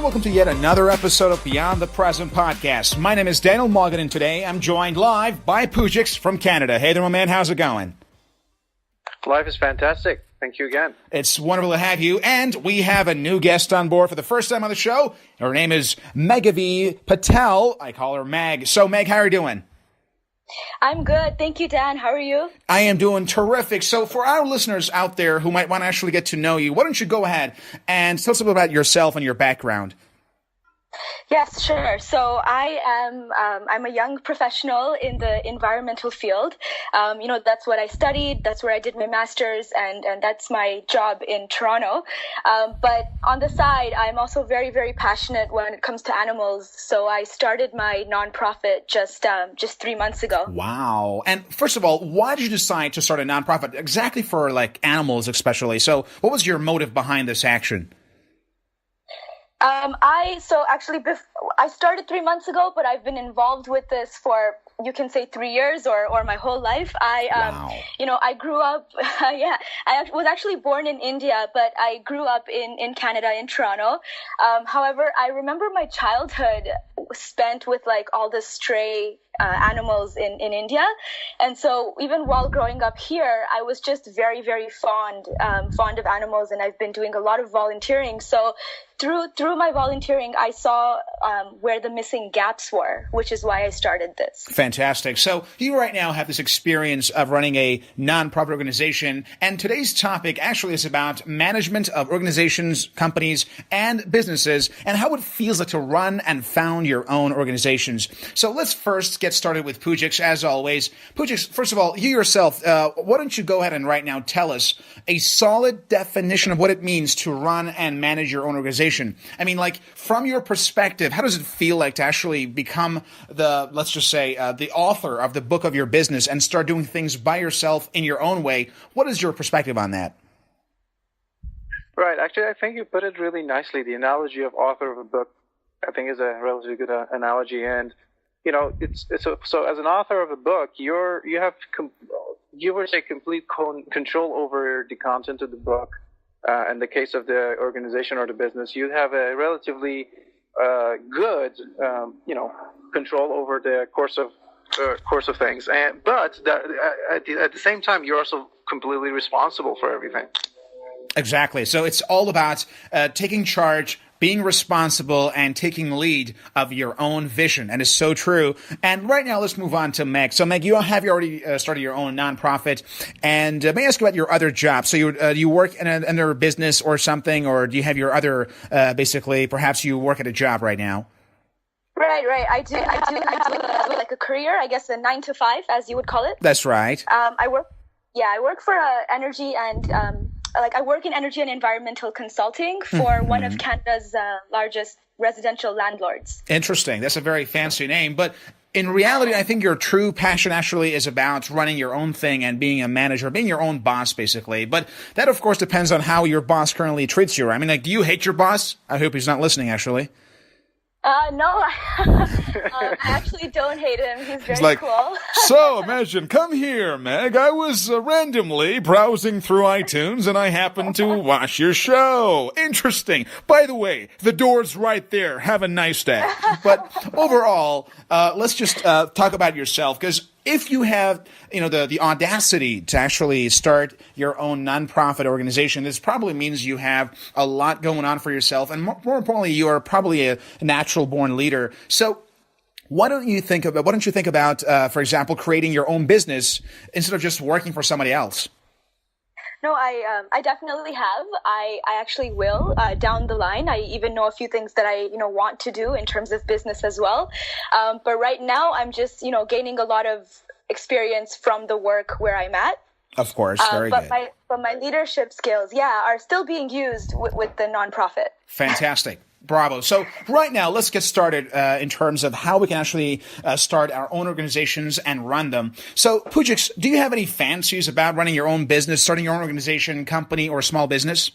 welcome to yet another episode of Beyond the Present podcast. My name is Daniel Morgan, and today I'm joined live by Poujix from Canada. Hey there, my man. How's it going? Life is fantastic. Thank you again. It's wonderful to have you, and we have a new guest on board for the first time on the show. Her name is Meghavi Patel. I call her Meg. So, Meg, how are you doing? I'm good. Thank you, Dan. How are you? I am doing terrific. So for our listeners out there who might want to actually get to know you, why don't you go ahead and tell us a bit about yourself and your background? Yes, sure. So I'm a young professional in the environmental field. That's what I studied. That's where I did my master's, and that's my job in Toronto. But on the side, I'm also very, very passionate when it comes to animals. So I started my nonprofit just 3 months ago. Wow. And first of all, why did you decide to start a nonprofit exactly for like animals especially? So what was your motive behind this action? I started 3 months ago, but I've been involved with this for, you can say, 3 years or my whole life. I grew up, I was actually born in India, but I grew up in Canada, in Toronto. However, I remember my childhood spent with like all the stray animals in India. And so even while growing up here, I was just very, very fond of animals, and I've been doing a lot of volunteering. So through my volunteering, I saw where the missing gaps were, which is why I started this. Fantastic. So you right now have this experience of running a nonprofit organization, and today's topic actually is about management of organizations, companies, and businesses, and how it feels like to run and found your own organizations. So let's first get started with Poujix, as always. Poujix, first of all, you yourself, why don't you go ahead and right now tell us a solid definition of what it means to run and manage your own organization? I mean, like, from your perspective, how does it feel like to actually become the author of the book of your business and start doing things by yourself in your own way? What is your perspective on that? Right. Actually, I think you put it really nicely. The analogy of author of a book, I think, is a relatively good analogy. And, it's so as an author of a book, you have complete control over the content of the book. In the case of the organization or the business, you have a relatively good, control over the course of things. But at the same time, you're also completely responsible for everything. Exactly. So it's all about taking charge, being responsible, and taking lead of your own vision. And it's so true. And right now, let's move on to Meg. So Meg, you already started your own nonprofit. And may I ask about your other job? So you work in another business or something, or do you have your other, perhaps you work at a job right now? Right. I do have like a career, I guess, a 9 to 5, as you would call it. That's right. I work for energy and I work in energy and environmental consulting for one of Canada's largest residential landlords. Interesting. That's a very fancy name. But in reality, I think your true passion actually is about running your own thing and being a manager, being your own boss, basically. But that, of course, depends on how your boss currently treats you. I mean, like, do you hate your boss? I hope he's not listening, actually. No, I actually don't hate him. He's very cool. So imagine, come here, Meg. I was randomly browsing through iTunes and I happened to watch your show. Interesting. By the way, the door's right there. Have a nice day. But overall, let's just talk about yourself, because if you have, the audacity to actually start your own nonprofit organization, this probably means you have a lot going on for yourself, and more importantly, you are probably a natural-born leader. So, why don't you think about, for example, creating your own business instead of just working for somebody else? No, I definitely have. I actually will down the line. I even know a few things that I want to do in terms of business as well. But right now, I'm just gaining a lot of experience from the work where I'm at. Of course, very good. But my leadership skills, are still being used with the nonprofit. Fantastic. Bravo. So right now, let's get started in terms of how we can actually start our own organizations and run them. So, Poujix, do you have any fancies about running your own business, starting your own organization, company, or small business?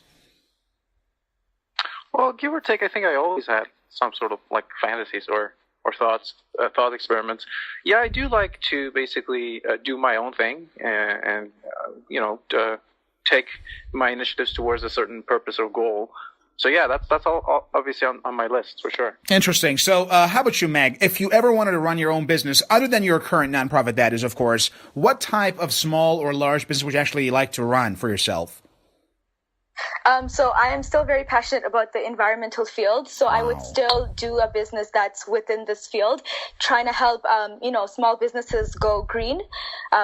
Well, give or take, I think I always had some sort of like fantasies or thought experiments. Yeah, I do like to basically do my own thing and take my initiatives towards a certain purpose or goal. So yeah, that's all obviously on my list for sure. Interesting. So how about you, Meg? If you ever wanted to run your own business, other than your current nonprofit, that is, of course, what type of small or large business would you actually like to run for yourself? So I am still very passionate about the environmental field. So I would still do a business that's within this field, trying to help, small businesses go green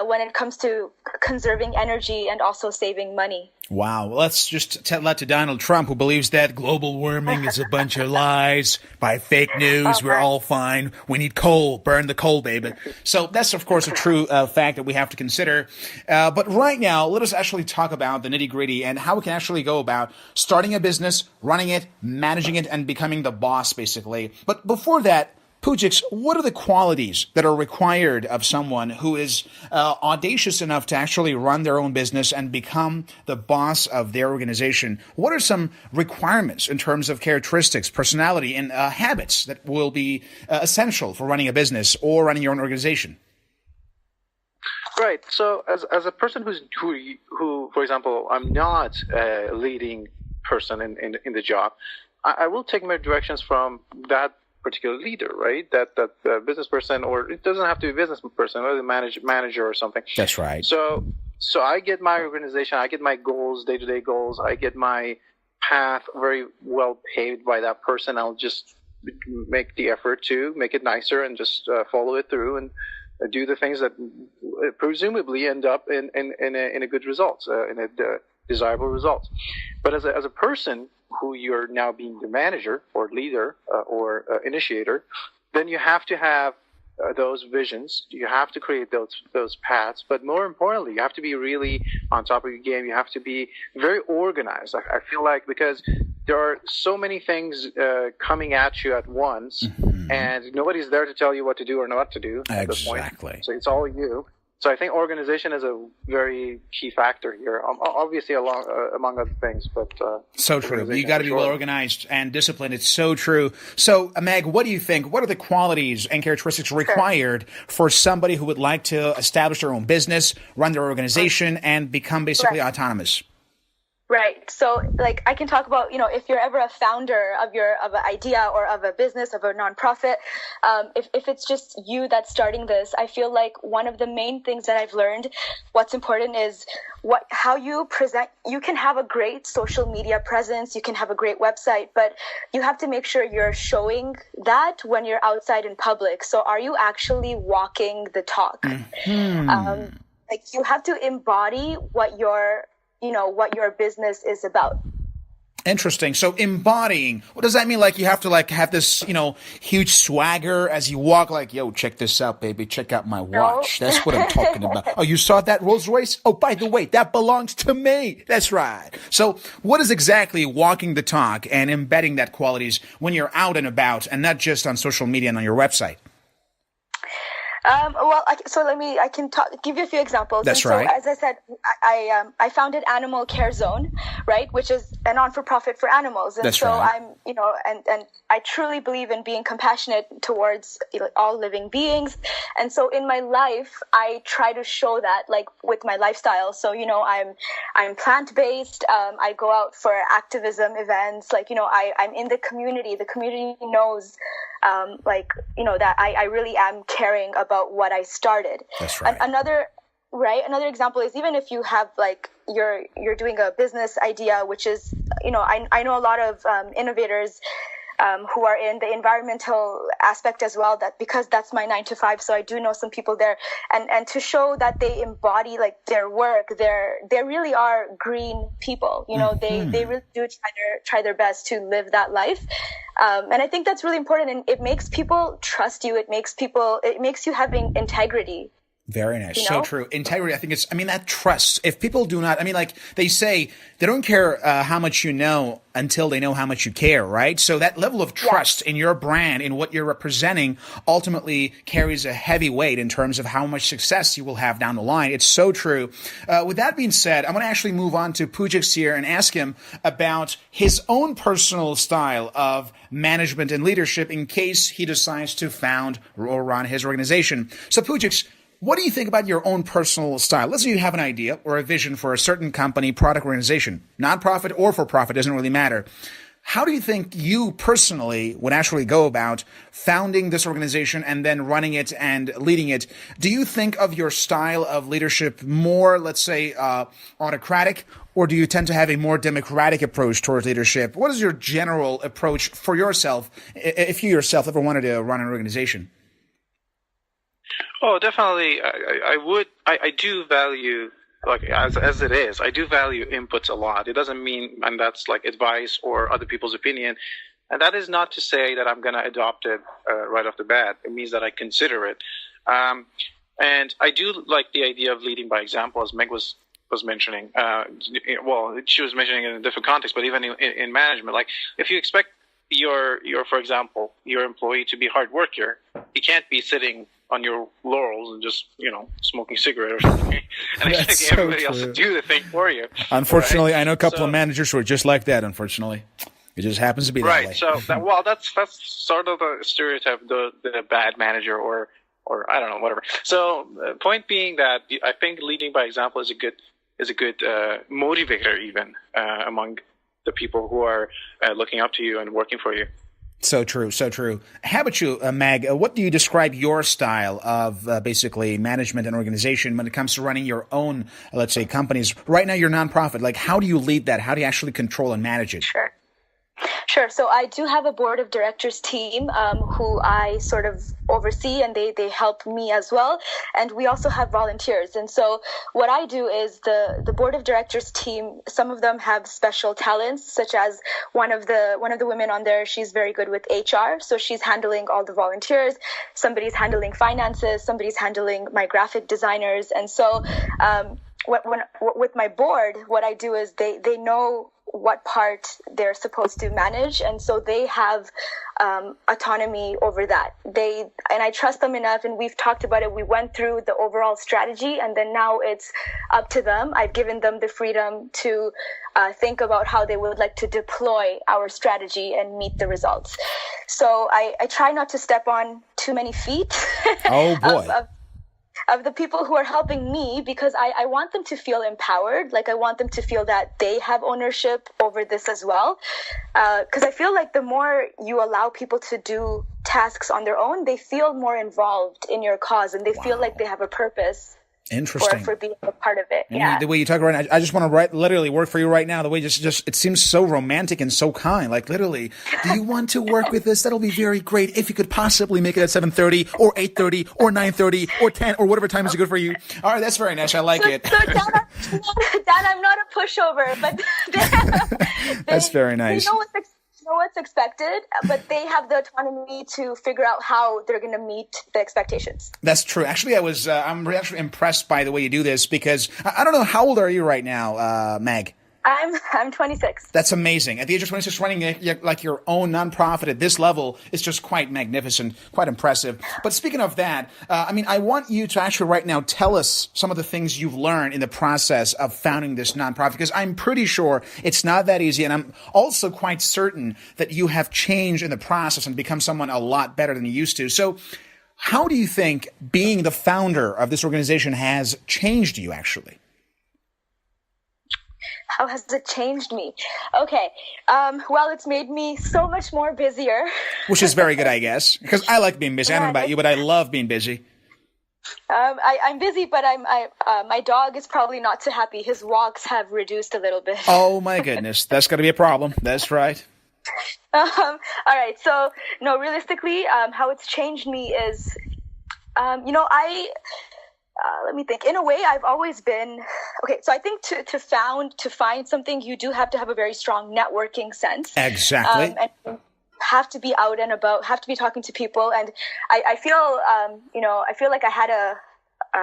when it comes to conserving energy and also saving money. Wow. Let's just tell that to Donald Trump, who believes that global warming is a bunch of lies by fake news. We're all fine. We need coal. Burn the coal, baby. So that's, of course, a true fact that we have to consider. But right now, let us actually talk about the nitty-gritty and how we can actually go about starting a business, running it, managing it, and becoming the boss, basically. But before that, Poujix, what are the qualities that are required of someone who is audacious enough to actually run their own business and become the boss of their organization? What are some requirements in terms of characteristics, personality, and habits that will be essential for running a business or running your own organization? Right. So as a person who, for example, I'm not a leading person in the job, I will take my directions from that particular leader, right? That business person, or it doesn't have to be a business person, or the manager or something. That's right. So I get my organization, I get my goals, day-to-day goals, I get my path very well paved by that person. I'll just make the effort to make it nicer and just follow it through and do the things that presumably end up in a good result, in a desirable result. But as a person who you're now being the manager or leader or initiator, then you have to have those visions. You have to create those paths. But more importantly, you have to be really on top of your game. You have to be very organized. I feel like, because there are so many things coming at you at once, and nobody's there to tell you what to do or not to do at this point. Exactly. So it's all you. So I think organization is a very key factor here, obviously among other things. But so true. You got to be well organized and disciplined. It's so true. So, Meg, what do you think? What are the qualities and characteristics required for somebody who would like to establish their own business, run their organization, and become basically autonomous? Right. So, like, I can talk about, if you're ever a founder of an idea or of a business, of a nonprofit, if it's just you that's starting this, I feel like one of the main things that I've learned, what's important is how you present. You can have a great social media presence, you can have a great website, but you have to make sure you're showing that when you're outside in public. So are you actually walking the talk? Like, you have to embody what your business is about. Interesting. So embodying, what does that mean? Like, you have to have this, huge swagger as you walk, like, yo, check this out, baby. Check out my watch. No. That's what I'm talking about. Oh, you saw that Rolls Royce? Oh, by the way, that belongs to me. That's right. So what is exactly walking the talk and embedding that qualities when you're out and about and not just on social media and on your website? I can give you a few examples. That's right. So, as I said, I founded Animal Care Zone, right, which is a non-for-profit for animals. And That's so right. and I truly believe in being compassionate towards all living beings. And so in my life, I try to show that, like, with my lifestyle. So, I'm plant-based. I go out for activism events. Like, I'm in the community. The community knows, that I really am caring about what I started. That's right. Another example is, even if you have, like, you're doing a business idea, which is, I know a lot of innovators who are in the environmental aspect as well, that because that's my 9 to 5. So I do know some people there, and to show that they embody, like, their work, they really are green people. They really do try their best to live that life. And I think that's really important, and it makes people trust you. It makes you having integrity. Very nice. So true. Integrity. I think that trust. If people do not, like they say, they don't care how much you know until they know how much you care, right? So that level of trust in your brand, in what you're representing, ultimately carries a heavy weight in terms of how much success you will have down the line. It's so true. With that being said, I'm going to actually move on to Poujix here and ask him about his own personal style of management and leadership in case he decides to found or run his organization. So Poujix, what do you think about your own personal style? Let's say you have an idea or a vision for a certain company, product, organization, nonprofit or for profit, doesn't really matter. How do you think you personally would actually go about founding this organization and then running it and leading it? Do you think of your style of leadership more, let's say, autocratic, or do you tend to have a more democratic approach towards leadership? What is your general approach for yourself if you yourself ever wanted to run an organization? Oh, definitely. I do value, like as it is, I do value inputs a lot. It doesn't mean, and that's like advice or other people's opinion. And that is not to say that I'm going to adopt it right off the bat. It means that I consider it. And I do like the idea of leading by example, as Meg was mentioning. Well, she was mentioning it in a different context, but even in management, like if you expect your, for example, your employee to be a hard worker, he can't be sitting on your laurels and just, smoking cigarette or something, and expecting everybody else to do the thing for you. Unfortunately, right? I know a couple of managers who are just like that. Unfortunately, it just happens to be that way. Right. So, that's sort of the stereotype, the bad manager, or I don't know, whatever. So, the point being that I think leading by example is a good motivator, even among the people who are looking up to you and working for you. So true, so true. How about you, Mag? What do you describe your style of basically management and organization when it comes to running your own, let's say, companies? Right now, you're a nonprofit. Like, how do you lead that? How do you actually control and manage it? Sure. So I do have a board of directors team who I sort of oversee, and they help me as well. And we also have volunteers. And so what I do is the board of directors team, some of them have special talents, such as one of the women on there, she's very good with HR. So she's handling all the volunteers. Somebody's handling finances. Somebody's handling my graphic designers. And so with my board, what I do is they know what part they're supposed to manage, and so they have autonomy over that. And I trust them enough, and we've talked about it. We went through the overall strategy, and then now it's up to them. I've given them the freedom to think about how they would like to deploy our strategy and meet the results. So I try not to step on too many feet. Oh boy. Of the people who are helping me, because I want them to feel empowered. Like, I want them to feel that they have ownership over this as well. Because I feel like the more you allow people to do tasks on their own, they feel more involved in your cause, and they feel like they have a purpose. Interesting. For being a part of it. Yeah. The way you talk right now, I just want to literally work for you right now. The way just it seems so romantic and so kind. Like, literally, do you want to work with us? That'll be very great. If you could possibly make it at 7:30 or 8:30 or 9:30 or 10 or whatever time is good for you. All right, that's very nice. I like it. So Dan, I'm not a pushover, but that's very nice. They know what's expected, but they have the autonomy to figure out how they're going to meet the expectations. That's true. Actually, I'm actually impressed by the way you do this, because I don't know, how old are you right now, Meg? I'm 26. That's amazing. At the age of 26, running like your own nonprofit at this level is just quite magnificent, quite impressive. But speaking of that, I want you to actually right now tell us some of the things you've learned in the process of founding this nonprofit, because I'm pretty sure it's not that easy. And I'm also quite certain that you have changed in the process and become someone a lot better than you used to. So how do you think being the founder of this organization has changed you, actually? How has it changed me? Okay. Well, it's made me so much more busier. Which is very good, I guess, because I like being busy. I don't know about you, but I love being busy. I'm busy, but my dog is probably not so happy. His walks have reduced a little bit. Oh, my goodness. That's going to be a problem. That's right. All right. So, no, realistically, how it's changed me is, let me think. In a way, I've always been okay. So I think to find something, you do have to have a very strong networking sense. Exactly. And have to be out and about. Have to be talking to people. And I feel, I feel like I had a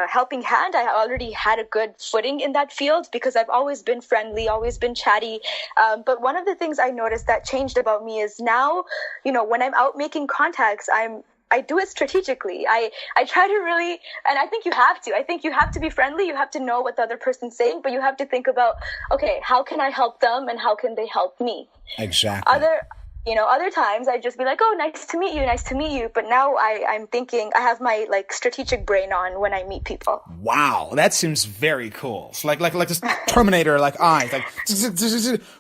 helping hand. I already had a good footing in that field because I've always been friendly, always been chatty. But one of the things I noticed that changed about me is now, when I'm out making contacts, I do it strategically. I try to really, and I think you have to. I think you have to be friendly. You have to know what the other person's saying, but you have to think about, okay, how can I help them and how can they help me? Exactly. Other times I'd just be like, oh, nice to meet you, nice to meet you. But now I'm thinking I have my like strategic brain on when I meet people. Wow, that seems very cool. It's like this Terminator, like eyes, like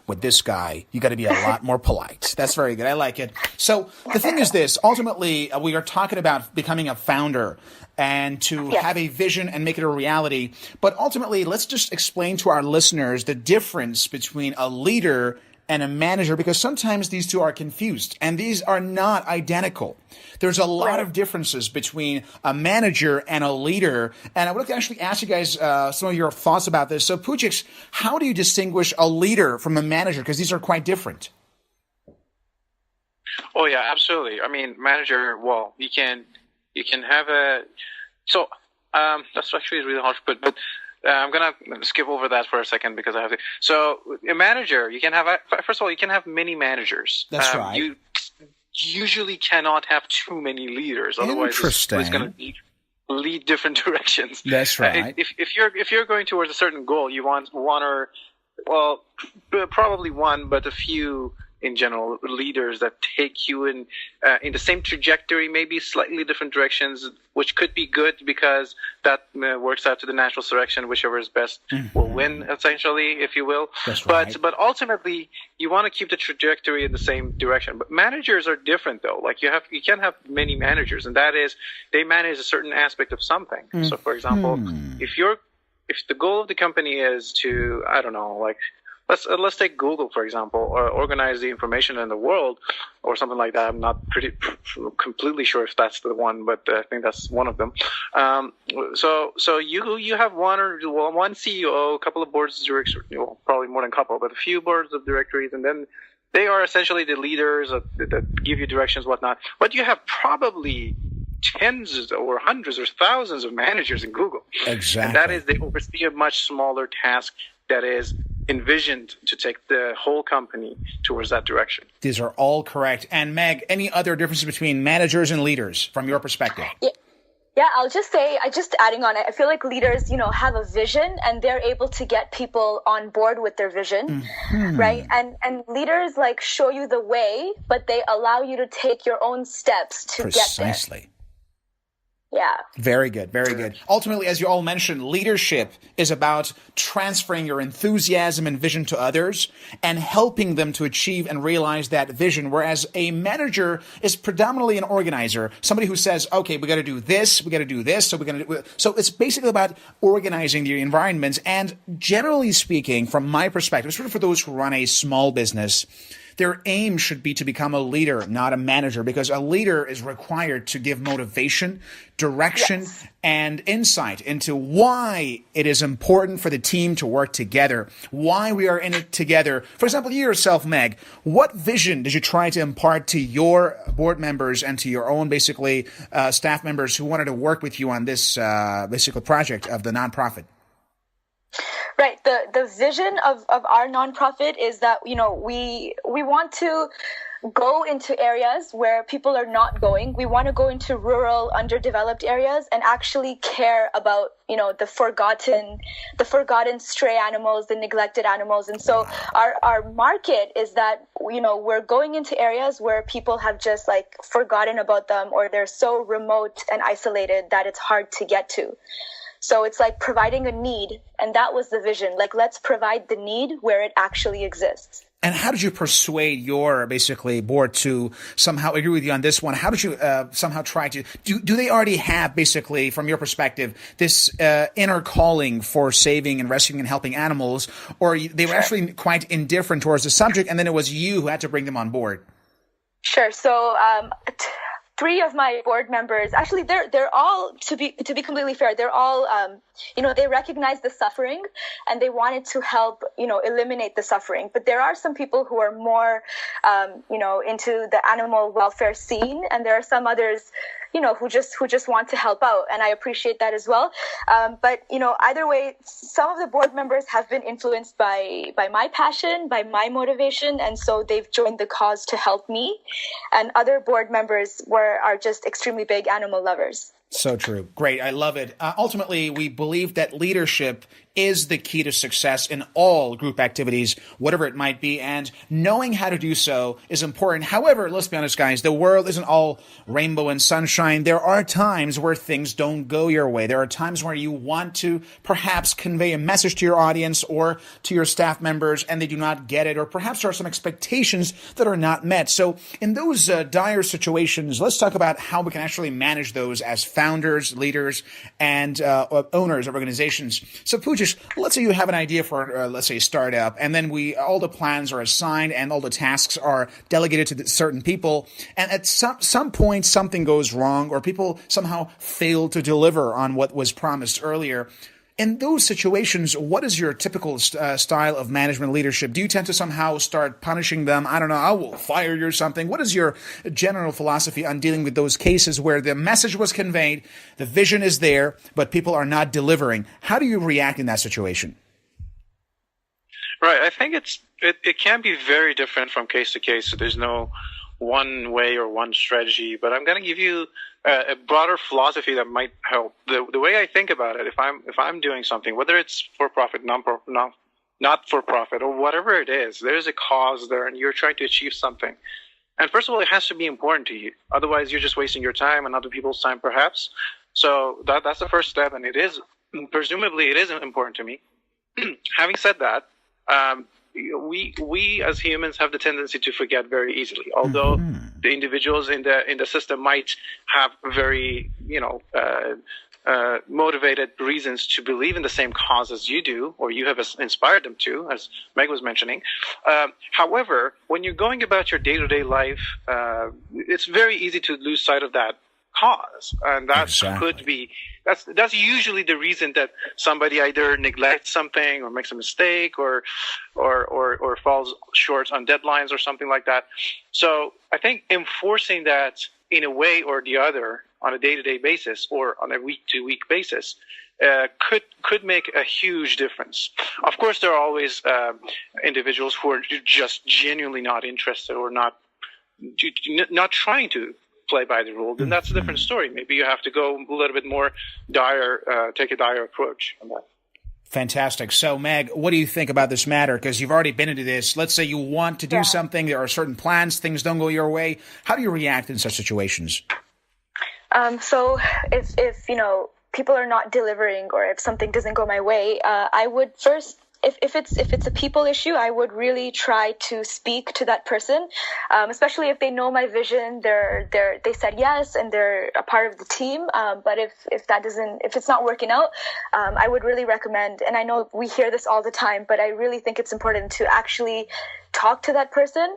with this guy, you got to be a lot more polite. That's very good. I like it. So the thing is this, ultimately, we are talking about becoming a founder and to have a vision and make it a reality. But ultimately, let's just explain to our listeners the difference between a leader and a manager, because sometimes these two are confused and these are not identical. There's a lot of differences between a manager and a leader. And I would like to actually ask you guys some of your thoughts about this. So Poujix, how do you distinguish a leader from a manager? Because these are quite different. Oh yeah, absolutely. I mean, manager, well, you can have that's actually really hard to put, but I'm going to skip over that for a second because I have to. So a manager, first of all, you can have many managers. That's right. You usually cannot have too many leaders. Otherwise, it's going to lead different directions. That's right. If you're going towards a certain goal, you want probably one, but a few in general leaders that take you in the same trajectory, maybe slightly different directions, which could be good because that works out to the natural selection. Whichever is best will win, essentially, if you will. That's right. But ultimately, you want to keep the trajectory in the same direction. But managers are different, though. Like you can have many managers, and that is they manage a certain aspect of something. So, for example, if the goal of the company is to, I don't know, like let's take Google, for example, or organize the information in the world or something like that. I'm not completely sure if that's the one, but I think that's one of them. So you have one CEO, a couple of boards of directors, probably more than a couple, but a few boards of directories, and then they are essentially the leaders that give you directions, whatnot. But you have probably tens or hundreds or thousands of managers in Google. Exactly. And that is, they oversee a much smaller task that is envisioned to take the whole company towards that direction. These are all correct. And Meg, any other differences between managers and leaders from your perspective? Yeah, I'll just say, just adding on it, I feel like leaders, have a vision and they're able to get people on board with their vision, right? And leaders like show you the way, but they allow you to take your own steps to get there. Precisely. Yeah. Very good. Very good. Ultimately, as you all mentioned, leadership is about transferring your enthusiasm and vision to others and helping them to achieve and realize that vision. Whereas a manager is predominantly an organizer, somebody who says, okay, we got to do this, we got to do this. So it's basically about organizing the environments. And generally speaking, from my perspective, especially for those who run a small business, their aim should be to become a leader, not a manager, because a leader is required to give motivation, direction, and insight into why it is important for the team to work together, why we are in it together. For example, you yourself, Meg, what vision did you try to impart to your board members and to your own, basically, staff members who wanted to work with you on this, basically, project of the nonprofit? Right. The vision of our nonprofit is that, we want to go into areas where people are not going. We want to go into rural, underdeveloped areas and actually care about, the forgotten stray animals, the neglected animals. And so our market is that, we're going into areas where people have just like forgotten about them, or they're so remote and isolated that it's hard to get to. So it's like providing a need, and that was the vision. Like, let's provide the need where it actually exists. And how did you persuade your, basically, board to somehow agree with you on this one? How did you somehow try to, do they already have, basically, from your perspective, this inner calling for saving and rescuing and helping animals, or they were actually quite indifferent towards the subject, and then it was you who had to bring them on board? Sure. So, 3 of my board members, actually, they're all, to be completely fair, they're all, they recognize the suffering and they wanted to help, eliminate the suffering. But there are some people who are more, into the animal welfare scene, and there are some others, who just want to help out, and I appreciate that as well. But either way, some of the board members have been influenced by my passion, by my motivation, and so they've joined the cause to help me. And other board members are just extremely big animal lovers. So true. Great. I love it. Ultimately, we believe that leadership is the key to success in all group activities, whatever it might be, and knowing how to do so is important. However, let's be honest, guys, the world isn't all rainbow and sunshine. There are times where things don't go your way. There are times where you want to perhaps convey a message to your audience or to your staff members and they do not get it, or perhaps there are some expectations that are not met. So in those dire situations, let's talk about how we can actually manage those as founders, leaders, and owners of organizations. So Poujix, let's say you have an idea for, let's say, a startup, and then all the plans are assigned and all the tasks are delegated to certain people, and at some point something goes wrong or people somehow fail to deliver on what was promised earlier. In those situations, what is your typical style of management leadership? Do you tend to somehow start punishing them? I don't know, I will fire you or something. What is your general philosophy on dealing with those cases where the message was conveyed, the vision is there, but people are not delivering? How do you react in that situation? Right. I think it can be very different from case to case. So there's no one way or one strategy, but I'm going to give you a broader philosophy that might help. The way I think about it, if I'm doing something, whether it's for profit, not for profit, or whatever it is, there's a cause there, and you're trying to achieve something. And first of all, it has to be important to you. Otherwise, you're just wasting your time and other people's time, perhaps. So that's the first step, and presumably it is important to me. Having said that, we as humans have the tendency to forget very easily. Although the individuals in the system might have very motivated reasons to believe in the same cause as you do, or you have inspired them to, as Meg was mentioning. However, when you're going about your day-to-day life, it's very easy to lose sight of that cause, and that's usually the reason that somebody either neglects something or makes a mistake or falls short on deadlines or something like that. So I think enforcing that in a way or the other on a day-to-day basis or on a week-to-week basis could make a huge difference. Of course, there are always individuals who are just genuinely not interested or not trying to play by the rule, then that's a different story. Maybe you have to go a little bit more take a dire approach on that. Fantastic. So, Meg, what do you think about this matter? Because you've already been into this. Let's say you want to do something. There are certain plans. Things don't go your way. How do you react in such situations? So if people are not delivering, or if something doesn't go my way, I would first, if it's a people issue, I would really try to speak to that person, especially if they know my vision. They said yes and they're a part of the team. But if it's not working out, I would really recommend. And I know we hear this all the time, but I really think it's important to actually talk to that person,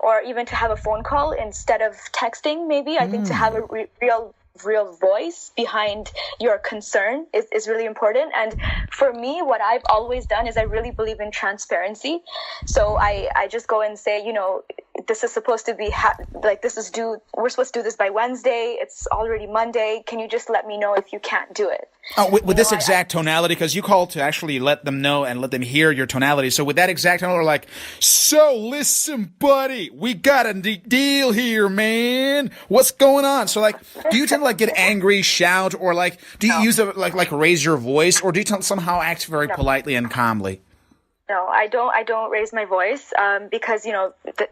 or even to have a phone call instead of texting. Maybe I think to have a real voice behind your concern is really important. And for me, what I've always done is I really believe in transparency. So I just go and say, this is supposed to be we're supposed to do this by Wednesday. It's already Monday. Can you just let me know if you can't do it? Oh, with this exact tonality, because you called to actually let them know and let them hear your tonality. So with that exact tonality, like, so listen, buddy, we got a deal here, man. What's going on? So like, do you tend to get angry, shout, or do you use raise your voice, or do you somehow act very politely and calmly? No, I don't raise my voice, because,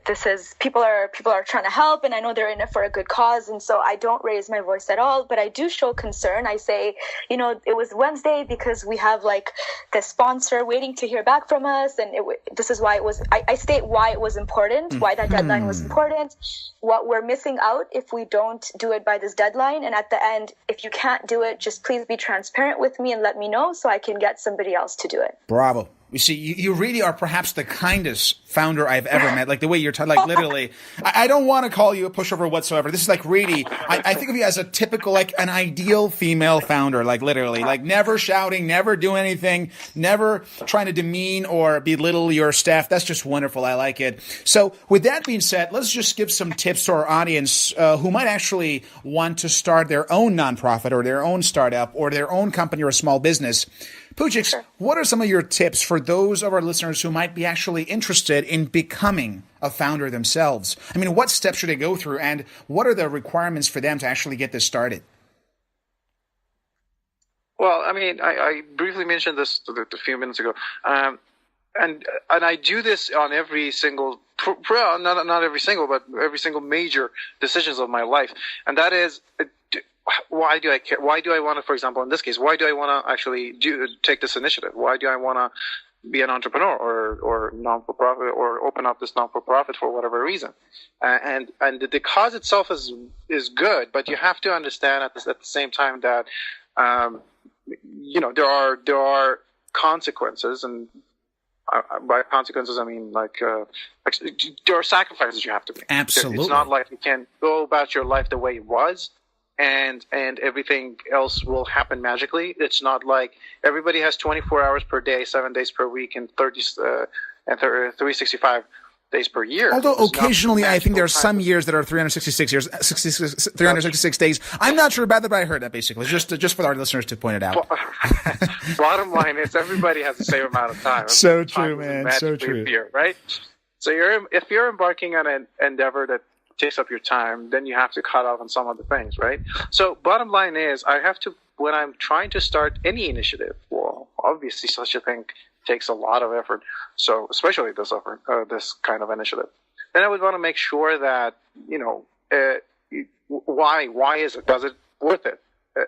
this is, people are trying to help, and I know they're in it for a good cause. And so I don't raise my voice at all, but I do show concern. I say, it was Wednesday because we have the sponsor waiting to hear back from us. And this is why I state why it was important, why that deadline was important, what we're missing out if we don't do it by this deadline. And at the end, if you can't do it, just please be transparent with me and let me know so I can get somebody else to do it. Bravo. You see, you really are perhaps the kindest founder I've ever met. The way you're literally, I don't want to call you a pushover whatsoever. This is really, I think of you as a typical, an ideal female founder, literally, never shouting, never do anything, never trying to demean or belittle your staff. That's just wonderful. I like it. So with that being said, let's just give some tips to our audience who might actually want to start their own nonprofit or their own startup or their own company or a small business. Poujix, what are some of your tips for those of our listeners who might be actually interested in becoming a founder themselves? I mean, what steps should they go through, and what are the requirements for them to actually get this started? Well, I mean, I briefly mentioned this a few minutes ago, and I do this on every single, not every single, but every single major decisions of my life, and that is, why do I care? Why do I want to, for example, in this case, why do I want to actually take this initiative? Why do I want to be an entrepreneur or non-for-profit or open up this non-for-profit for whatever reason? And the cause itself is good, but you have to understand at the same time that there are consequences, and by consequences I mean like there are sacrifices you have to make. Absolutely, it's not like you can go about your life the way it was, and everything else will happen magically. It's not like everybody has 24 hours per day, 7 days per week, and 365 days per year. Although occasionally I think there are some years that are 366 days. I'm not sure about that, but I heard that basically. Just for our listeners to point it out. Bottom line is everybody has the same amount of time. So true, man. So true. Appear, right? So if you're embarking on an endeavor that takes up your time, then you have to cut off on some other things, right? So bottom line is when I'm trying to start any initiative, well, obviously such a thing takes a lot of effort. So especially this kind of initiative, then I would want to make sure that, why is it? Does it worth it?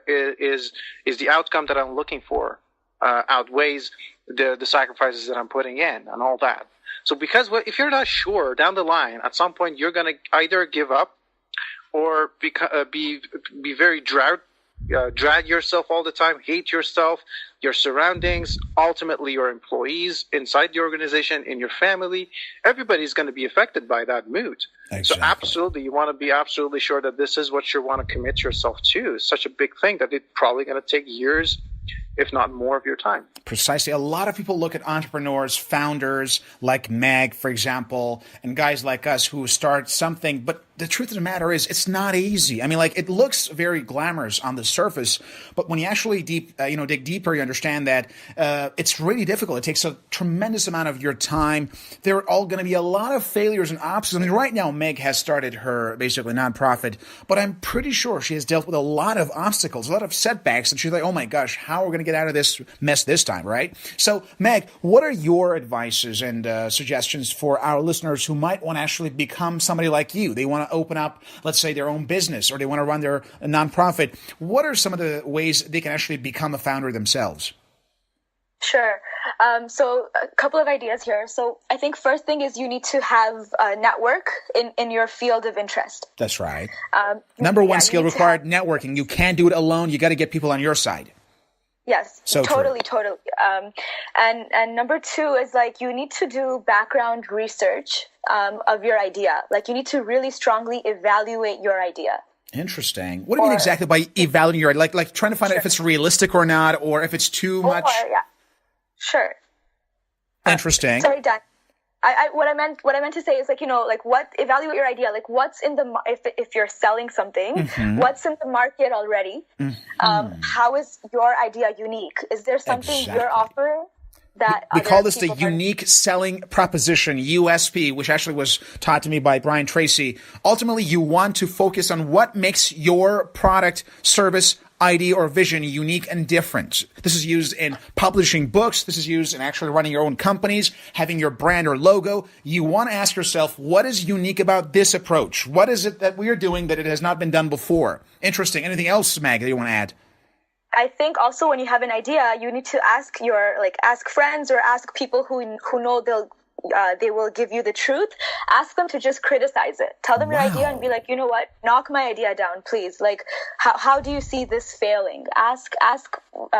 Is the outcome that I'm looking for outweighs the sacrifices that I'm putting in and all that? So because if you're not sure down the line, at some point you're going to either give up or be very drag yourself all the time, hate yourself, your surroundings, ultimately your employees inside the organization, in your family. Everybody's going to be affected by that mood. Exactly. So absolutely, you want to be absolutely sure that this is what you want to commit yourself to. It's such a big thing that it's probably going to take years, if not more, of your time. Precisely. A lot of people look at entrepreneurs, founders like Meg, for example, and guys like us who start something, but the truth of the matter is it's not easy. I mean, like, it looks very glamorous on the surface, but when you actually dig deeper, you understand that it's really difficult. It takes a tremendous amount of your time. There are all going to be a lot of failures and obstacles. I mean, right now, Meg has started her basically nonprofit, but I'm pretty sure she has dealt with a lot of obstacles, a lot of setbacks, and she's like, oh my gosh, how are we going to get out of this mess this time, right? So, Meg, what are your advices and suggestions for our listeners who might want to actually become somebody like you? They want to open up, let's say, their own business, or they want to run their nonprofit. What are some of the ways they can actually become a founder themselves? Sure. So a couple of ideas here. So I think first thing is you need to have a network in your field of interest. That's right. Number one skill required, networking. You can't do it alone. You got to get people on your side. Yes, so totally. True. And number two is like you need to do background research of your idea. Like you need to really strongly evaluate your idea. Interesting. What do you mean exactly by evaluating your idea? Like trying to find out if it's realistic or not, or if it's too much? Yeah. Sure. Interesting. Sorry, Dan. What I meant to say is evaluate your idea. Like what's in the if you're selling something, mm-hmm. what's in the market already? Mm-hmm. How is your idea unique? Is there something you're offering that we call this the unique selling proposition, USP, which actually was taught to me by Brian Tracy. Ultimately, you want to focus on what makes your product, service, idea, or vision unique and different. This is used in publishing books. This is used in actually running your own companies, having your brand or logo. You want to ask yourself, what is unique about this approach? What is it that we are doing that it has not been done before? Interesting. Anything else, Mag, that you want to add? I think also when you have an idea, you need to ask ask friends or ask people who know they will give you the truth. Ask them to just criticize it. Tell them your idea and be like, you know what? Knock my idea down, please. Like, how do you see this failing? Ask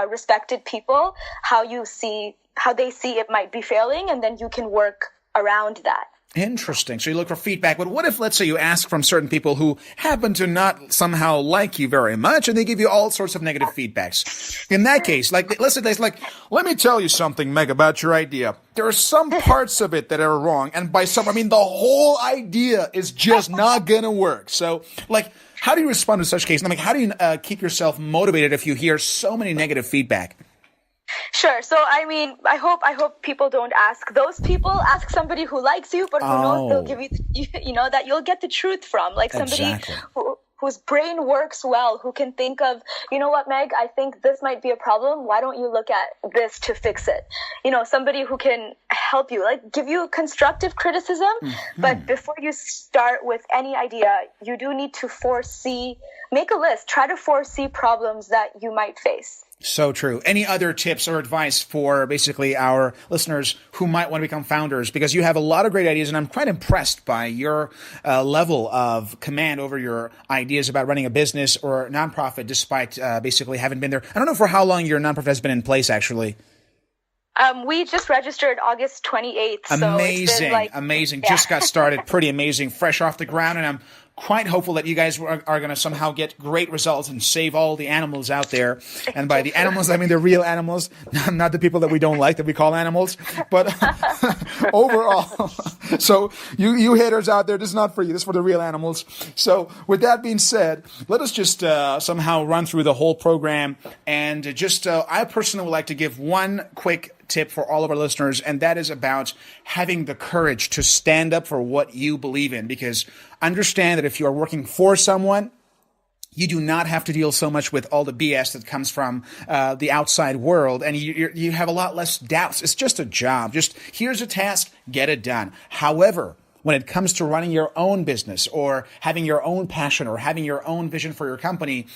respected people how they see it might be failing, and then you can work around that. Interesting. So you look for feedback. But what if, let's say, you ask from certain people who happen to not somehow like you very much, and they give you all sorts of negative feedbacks? In that case, let's say it's like, let me tell you something, Meg, about your idea. There are some parts of it that are wrong. And by some, I mean the whole idea is just not going to work. So, how do you respond to such cases? I mean, how do you keep yourself motivated if you hear so many negative feedback? Sure. So, I mean, I hope people don't ask those people. Ask somebody who likes you, but who knows they'll give you, that you'll get the truth from. Like somebody whose brain works well, who can think of, you know what, Meg, I think this might be a problem. Why don't you look at this to fix it? Somebody who can help you, like give you constructive criticism. Mm-hmm. But before you start with any idea, you do need to make a list, try to foresee problems that you might face. So true. Any other tips or advice for basically our listeners who might want to become founders? Because you have a lot of great ideas, and I'm quite impressed by your level of command over your ideas about running a business or a nonprofit, despite basically having been there. I don't know for how long your nonprofit has been in place, actually. We just registered August 28th. Amazing, so amazing. Yeah. Just got started. Pretty amazing. Fresh off the ground, and I'm quite hopeful that you guys are going to somehow get great results and save all the animals out there. And by the animals, I mean the real animals, not the people that we don't like, that we call animals. But overall, so you haters out there, this is not for you. This is for the real animals. So with that being said, let us just somehow run through the whole program. And just I personally would like to give one quick tip for all of our listeners, and that is about having the courage to stand up for what you believe in. Because understand that if you are working for someone, you do not have to deal so much with all the BS that comes from the outside world, and you have a lot less doubts. It's just a job. Just here's a task, get it done. However, when it comes to running your own business or having your own passion or having your own vision for your company,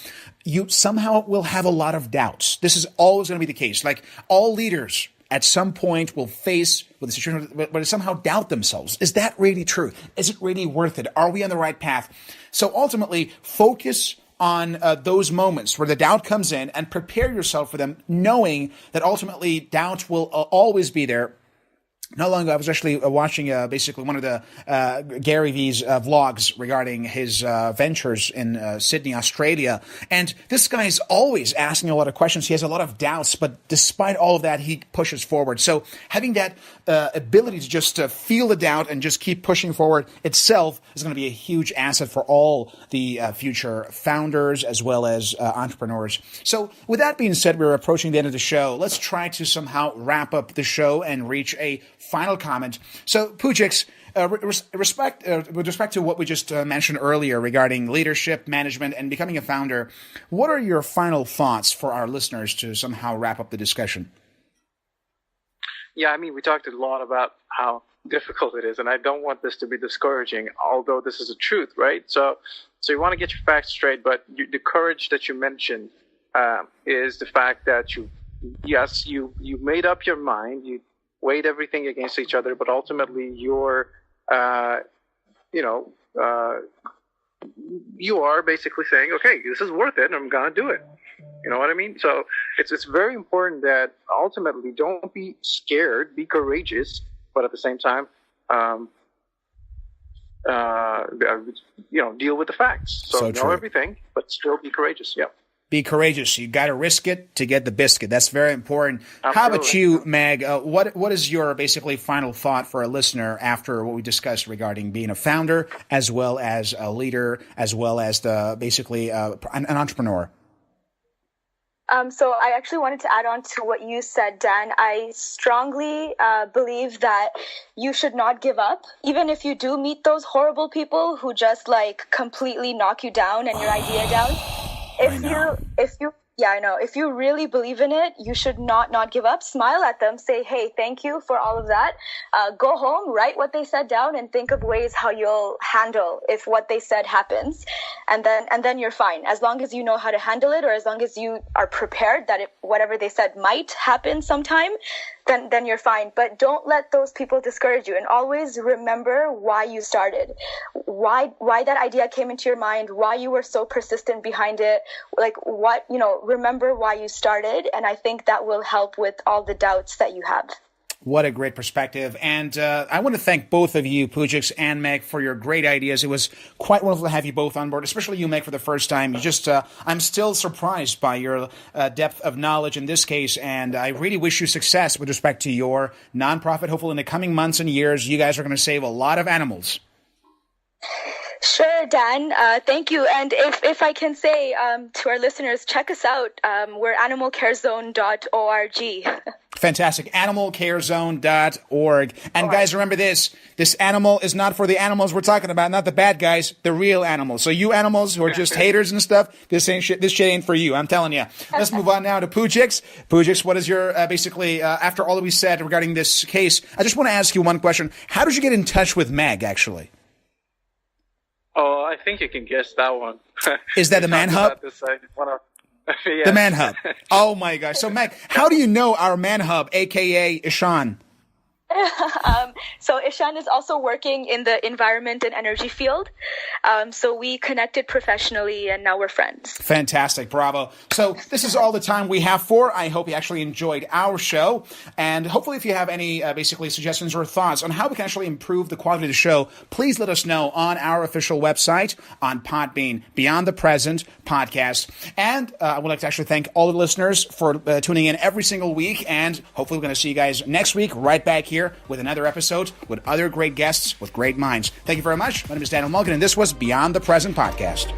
you somehow will have a lot of doubts. This is always going to be the case. Like all leaders at some point will face with a situation where they somehow doubt themselves. Is that really true? Is it really worth it? Are we on the right path? So ultimately, focus on those moments where the doubt comes in and prepare yourself for them, knowing that ultimately doubt will always be there. Not long ago, I was actually watching basically one of the Gary V's vlogs regarding his ventures in Sydney, Australia. And this guy is always asking a lot of questions. He has a lot of doubts, but despite all of that, he pushes forward. So having that ability to just feel the doubt and just keep pushing forward itself is going to be a huge asset for all the future founders as well as entrepreneurs. So with that being said, we're approaching the end of the show. Let's try to somehow wrap up the show and reach a final comment. So, Poujix, with respect to what we just mentioned earlier regarding leadership, management, and becoming a founder, what are your final thoughts for our listeners to somehow wrap up the discussion? Yeah, I mean, we talked a lot about how difficult it is, and I don't want this to be discouraging, although this is the truth, right? So you want to get your facts straight, but the courage that you mentioned is the fact that you made up your mind, you weighed everything against each other, but ultimately you are basically saying, okay, this is worth it, and I'm going to do it. You know what I mean? So it's very important that ultimately don't be scared, be courageous, but at the same time, deal with the facts. So know everything, but still be courageous. Yeah. Be courageous. You got to risk it to get the biscuit. That's very important. Absolutely. How about you, Meg? What is your basically final thought for a listener after what we discussed regarding being a founder, as well as a leader, as well as an entrepreneur? So I actually wanted to add on to what you said, Dan. I strongly believe that you should not give up, even if you do meet those horrible people who just completely knock you down and your idea down. If you really believe in it, you should not give up. Smile at them, say, hey, thank you for all of that. Go home, write what they said down, and think of ways how you'll handle if what they said happens. And then you're fine. As long as you know how to handle it, or as long as you are prepared that whatever they said might happen sometime, then you're fine. But don't let those people discourage you, and always remember why you started, why that idea came into your mind, why you were so persistent behind it, remember why you started. And I think that will help with all the doubts that you have. What a great perspective. And I want to thank both of you, Poujix and Meg, for your great ideas. It was quite wonderful to have you both on board, especially you, Meg, for the first time. I'm still surprised by your depth of knowledge in this case, and I really wish you success with respect to your nonprofit. Hopefully in the coming months and years, you guys are going to save a lot of animals. Sure, Dan. Thank you. And if I can say to our listeners, check us out. We're animalcarezone.org. Fantastic. Animalcarezone.org. And guys, remember this. This animal is not for the animals we're talking about, not the bad guys, the real animals. So you animals who are just haters and stuff, this shit ain't for you. I'm telling you. Let's move on now to Poujix. Poujix, what is your, basically, after all that we said regarding this case, I just want to ask you one question. How did you get in touch with Meg, actually? Oh, I think you can guess that one. Is that the Man Hub? Yes. The Man Hub. Oh my gosh. So Meg, how do you know our Man Hub, aka Ishan? So Ishan is also working in the environment and energy field. So we connected professionally and now we're friends. Fantastic. Bravo. So this is all the time we have for. I hope you actually enjoyed our show. And hopefully if you have any basically suggestions or thoughts on how we can actually improve the quality of the show, please let us know on our official website on Podbean, Beyond the Present podcast. And I would like to actually thank all the listeners for tuning in every single week. And hopefully we're going to see you guys next week right back here with another episode with other great guests with great minds. Thank you very much. My name is Daniel Mulligan, and this was Beyond the Present Podcast.